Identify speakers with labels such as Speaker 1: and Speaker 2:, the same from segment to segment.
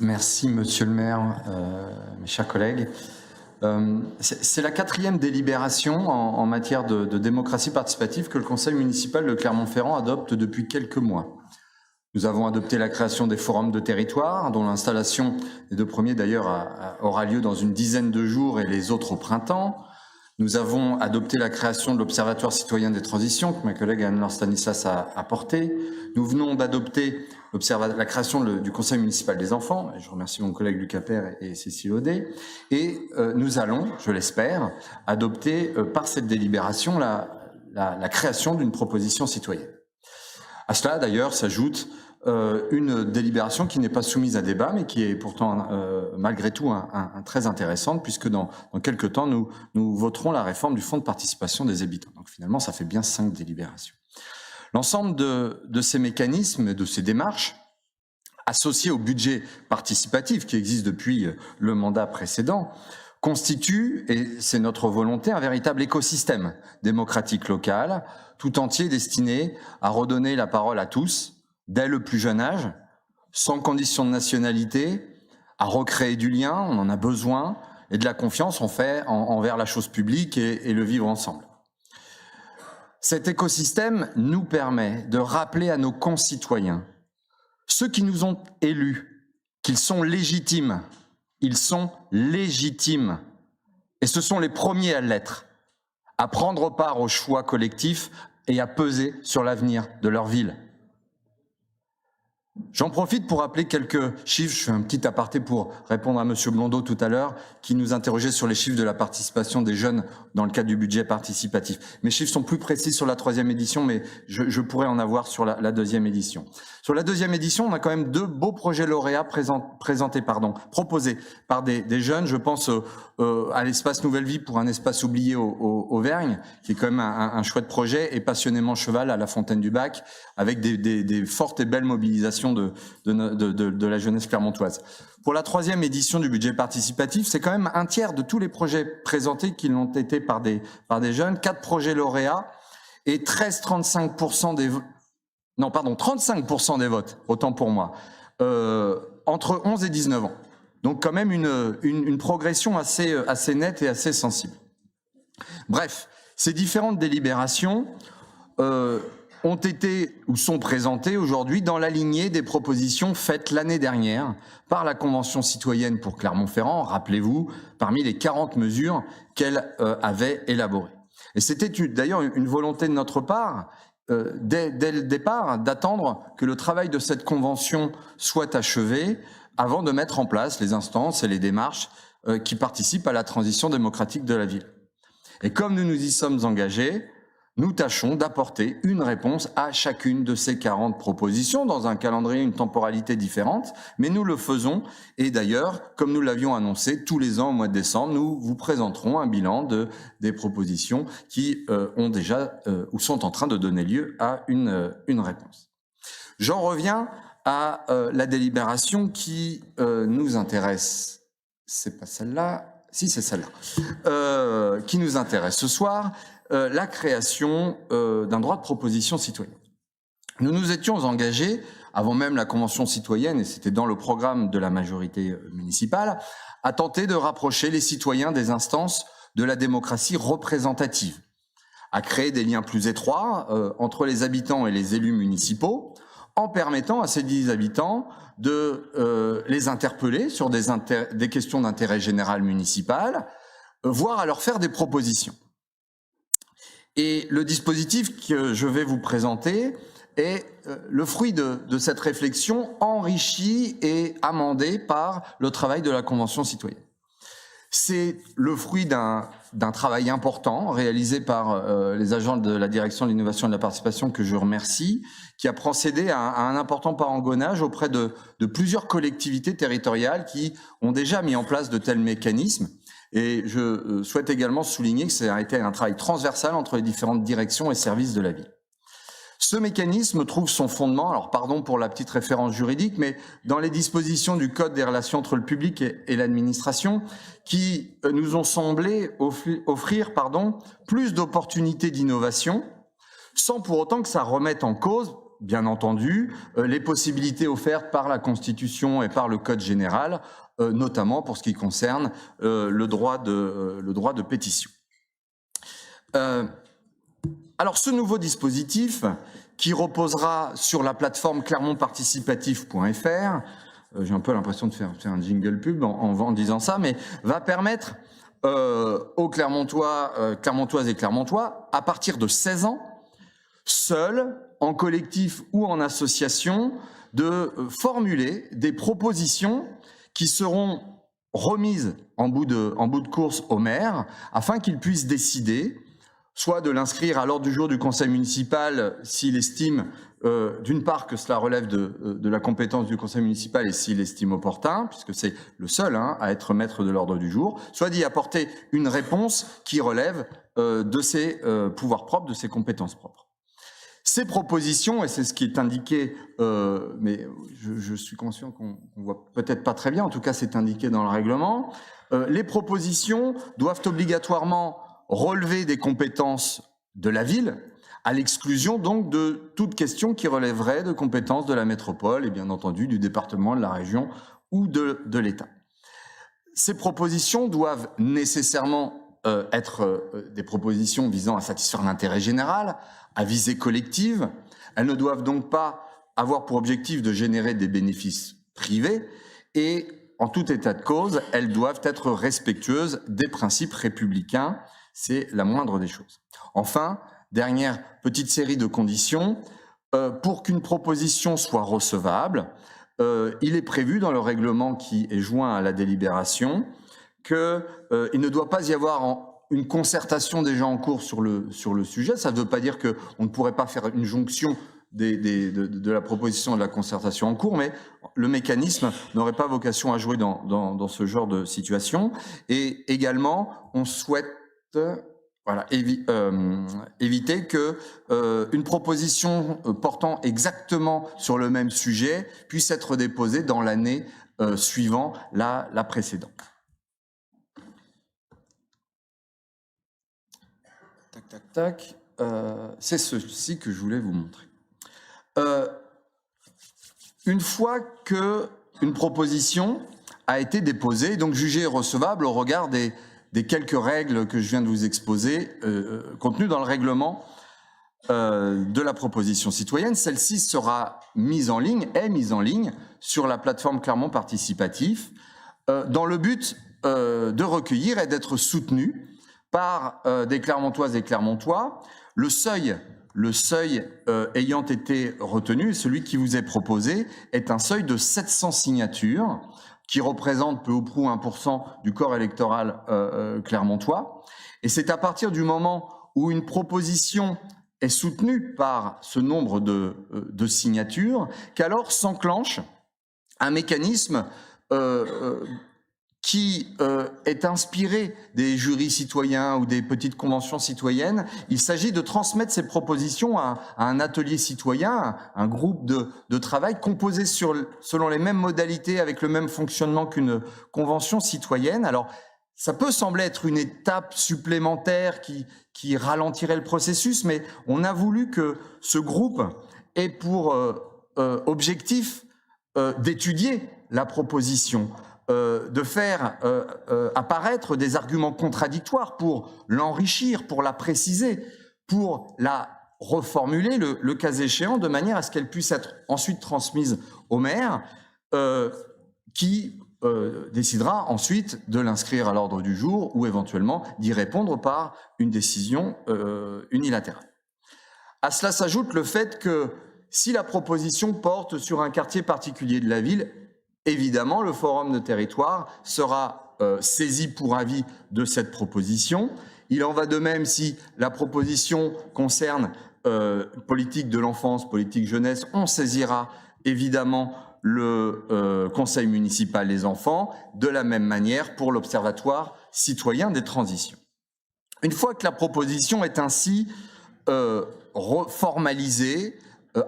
Speaker 1: Merci Monsieur le maire, mes chers collègues. C'est la 4e délibération en matière de démocratie participative que le conseil municipal de Clermont-Ferrand adopte depuis quelques mois. Nous avons adopté la création des forums de territoire, dont l'installation des 2 premiers d'ailleurs aura lieu dans une dizaine de jours et les autres au printemps. Nous avons adopté la création de l'Observatoire citoyen des transitions que ma collègue Anne-Laure Stanislas a porté. Nous venons d'adopter la création du Conseil municipal des enfants. Et je remercie mon collègue Luc Appert et Cécile Audet. Et nous allons, je l'espère, adopter par cette délibération la création d'une proposition citoyenne. À cela, d'ailleurs, s'ajoute une délibération qui n'est pas soumise à débat, mais qui est pourtant malgré tout très intéressante, puisque dans quelques temps, nous voterons la réforme du fonds de participation des habitants. Donc finalement, ça fait bien 5 délibérations. L'ensemble de ces mécanismes et de ces démarches, associés au budget participatif qui existe depuis le mandat précédent, constitue, et c'est notre volonté, un véritable écosystème démocratique local, tout entier destiné à redonner la parole à tous, dès le plus jeune âge, sans condition de nationalité, à recréer du lien, on en a besoin, et de la confiance envers la chose publique et le vivre ensemble. Cet écosystème nous permet de rappeler à nos concitoyens, ceux qui nous ont élus, qu'ils sont légitimes. Ils sont légitimes. Et ce sont les premiers à l'être, à prendre part au choix collectif et à peser sur l'avenir de leur ville. J'en profite pour rappeler quelques chiffres. Je fais un petit aparté pour répondre à Monsieur Blondeau tout à l'heure, qui nous interrogeait sur les chiffres de la participation des jeunes dans le cadre du budget participatif. Mes chiffres sont plus précis sur la 3e édition, mais je pourrais en avoir sur la 2e édition. Sur la 2e édition, on a quand même 2 beaux projets lauréats proposés par des jeunes. Je pense à l'espace Nouvelle Vie pour un espace oublié au Auvergne, qui est quand même un chouette projet, et Passionnément Cheval à la Fontaine du Bac, avec des fortes et belles mobilisations de la jeunesse clermontoise. Pour la 3e édition du budget participatif, c'est quand même un tiers de tous les projets présentés qui l'ont été par des jeunes, 4 projets lauréats et 35% des votes, autant pour moi, entre 11 et 19 ans. Donc quand même une progression assez nette et assez sensible. Bref, ces différentes délibérations ont été ou sont présentées aujourd'hui dans la lignée des propositions faites l'année dernière par la Convention citoyenne pour Clermont-Ferrand, rappelez-vous, parmi les 40 mesures qu'elle avait élaborées. Et c'était d'ailleurs une volonté de notre part, dès le départ, d'attendre que le travail de cette convention soit achevé avant de mettre en place les instances et les démarches qui participent à la transition démocratique de la ville. Et comme nous nous y sommes engagés, nous tâchons d'apporter une réponse à chacune de ces 40 propositions dans un calendrier, une temporalité différente, mais nous le faisons. Et d'ailleurs, comme nous l'avions annoncé, tous les ans au mois de décembre, nous vous présenterons un bilan des propositions qui ont déjà ou sont en train de donner lieu à une réponse. J'en reviens à la délibération qui nous intéresse. C'est pas celle-là. Si, c'est celle-là. Qui nous intéresse ce soir. La création d'un droit de proposition citoyenne. Nous nous étions engagés, avant même la Convention citoyenne, et c'était dans le programme de la majorité municipale, à tenter de rapprocher les citoyens des instances de la démocratie représentative, à créer des liens plus étroits entre les habitants et les élus municipaux, en permettant à ces habitants de les interpeller sur des questions d'intérêt général municipal, voire à leur faire des propositions. Et le dispositif que je vais vous présenter est le fruit de cette réflexion enrichie et amendée par le travail de la Convention citoyenne. C'est le fruit d'un travail important réalisé par les agents de la Direction de l'innovation et de la participation que je remercie, qui a procédé à un important parangonnage auprès de plusieurs collectivités territoriales qui ont déjà mis en place de tels mécanismes. Et je souhaite également souligner que ça a été un travail transversal entre les différentes directions et services de la ville. Ce mécanisme trouve son fondement, alors pardon pour la petite référence juridique, mais dans les dispositions du Code des relations entre le public et l'administration qui nous ont semblé offrir plus d'opportunités d'innovation, sans pour autant que ça remette en cause bien entendu, les possibilités offertes par la Constitution et par le Code général, notamment pour ce qui concerne le droit de pétition. Alors ce nouveau dispositif, qui reposera sur la plateforme clermontparticipatif.fr, j'ai un peu l'impression de faire un jingle pub en disant ça, mais va permettre aux Clermontoises et Clermontois, à partir de 16 ans, seuls, en collectif ou en association, de formuler des propositions qui seront remises en bout de course au maire, afin qu'il puisse décider soit de l'inscrire à l'ordre du jour du conseil municipal s'il estime, d'une part, que cela relève de la compétence du conseil municipal et s'il estime opportun, puisque c'est le seul à être maître de l'ordre du jour, soit d'y apporter une réponse qui relève de ses pouvoirs propres, de ses compétences propres. Ces propositions, et c'est ce qui est indiqué, mais je suis conscient qu'on voit peut-être pas très bien, en tout cas c'est indiqué dans le règlement, les propositions doivent obligatoirement relever des compétences de la ville, à l'exclusion donc de toute question qui relèverait de compétences de la métropole et bien entendu du département, de la région ou de l'État. Ces propositions doivent nécessairement être des propositions visant à satisfaire l'intérêt général, à visée collective. Elles ne doivent donc pas avoir pour objectif de générer des bénéfices privés et, en tout état de cause, elles doivent être respectueuses des principes républicains. C'est la moindre des choses. Enfin, dernière petite série de conditions, pour qu'une proposition soit recevable, il est prévu dans le règlement qui est joint à la délibération qu'il ne doit pas y avoir une concertation déjà en cours sur le sujet. Ça ne veut pas dire qu'on ne pourrait pas faire une jonction de la proposition et de la concertation en cours, mais le mécanisme n'aurait pas vocation à jouer dans ce genre de situation. Et également, on souhaite éviter que une proposition portant exactement sur le même sujet puisse être déposée dans l'année suivant la précédente. Tac, tac, tac. C'est ceci que je voulais vous montrer. Une fois qu'une proposition a été déposée, donc jugée recevable au regard des quelques règles que je viens de vous exposer, contenues dans le règlement de la proposition citoyenne, celle-ci est mise en ligne sur la plateforme Clermont Participatif, dans le but de recueillir et d'être soutenue par des Clermontoises et Clermontois. Le seuil ayant été retenu, celui qui vous est proposé, est un seuil de 700 signatures, qui représente peu ou prou 1% du corps électoral clermontois. Et c'est à partir du moment où une proposition est soutenue par ce nombre de signatures qu'alors s'enclenche un mécanisme qui est inspiré des jurys citoyens ou des petites conventions citoyennes. Il s'agit de transmettre ces propositions à un atelier citoyen, un groupe de travail composé selon les mêmes modalités, avec le même fonctionnement qu'une convention citoyenne. Alors, ça peut sembler être une étape supplémentaire qui ralentirait le processus, mais on a voulu que ce groupe ait pour objectif d'étudier la proposition, de faire apparaître des arguments contradictoires pour l'enrichir, pour la préciser, pour la reformuler, le cas échéant, de manière à ce qu'elle puisse être ensuite transmise au maire, qui décidera ensuite de l'inscrire à l'ordre du jour ou éventuellement d'y répondre par une décision unilatérale. À cela s'ajoute le fait que si la proposition porte sur un quartier particulier de la ville, évidemment, le forum de territoire sera saisi pour avis de cette proposition. Il en va de même si la proposition concerne politique de l'enfance, politique jeunesse, on saisira évidemment le conseil municipal des enfants, de la même manière pour l'observatoire citoyen des transitions. Une fois que la proposition est ainsi formalisée,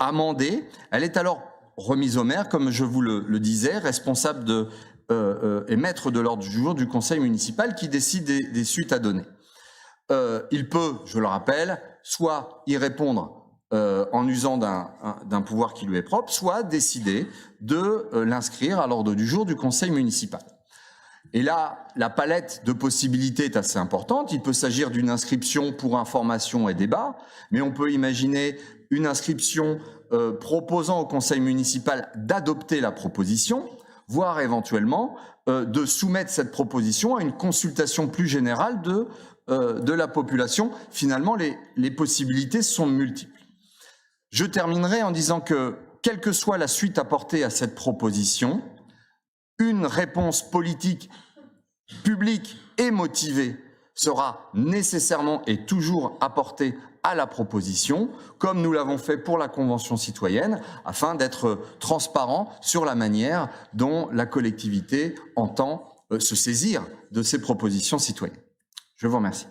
Speaker 1: amendée, elle est alors remise au maire, comme je vous le disais, responsable et maître de l'ordre du jour du conseil municipal qui décide des suites à donner. Il peut, je le rappelle, soit y répondre en usant d'un pouvoir qui lui est propre, soit décider de l'inscrire à l'ordre du jour du conseil municipal. Et là, la palette de possibilités est assez importante. Il peut s'agir d'une inscription pour information et débat, mais on peut imaginer une inscription proposant au conseil municipal d'adopter la proposition, voire éventuellement de soumettre cette proposition à une consultation plus générale de la population. Finalement, les possibilités sont multiples. Je terminerai en disant que, quelle que soit la suite apportée à cette proposition, une réponse politique, publique et motivée sera nécessairement et toujours apportée à la proposition, comme nous l'avons fait pour la Convention citoyenne, afin d'être transparent sur la manière dont la collectivité entend se saisir de ces propositions citoyennes. Je vous remercie.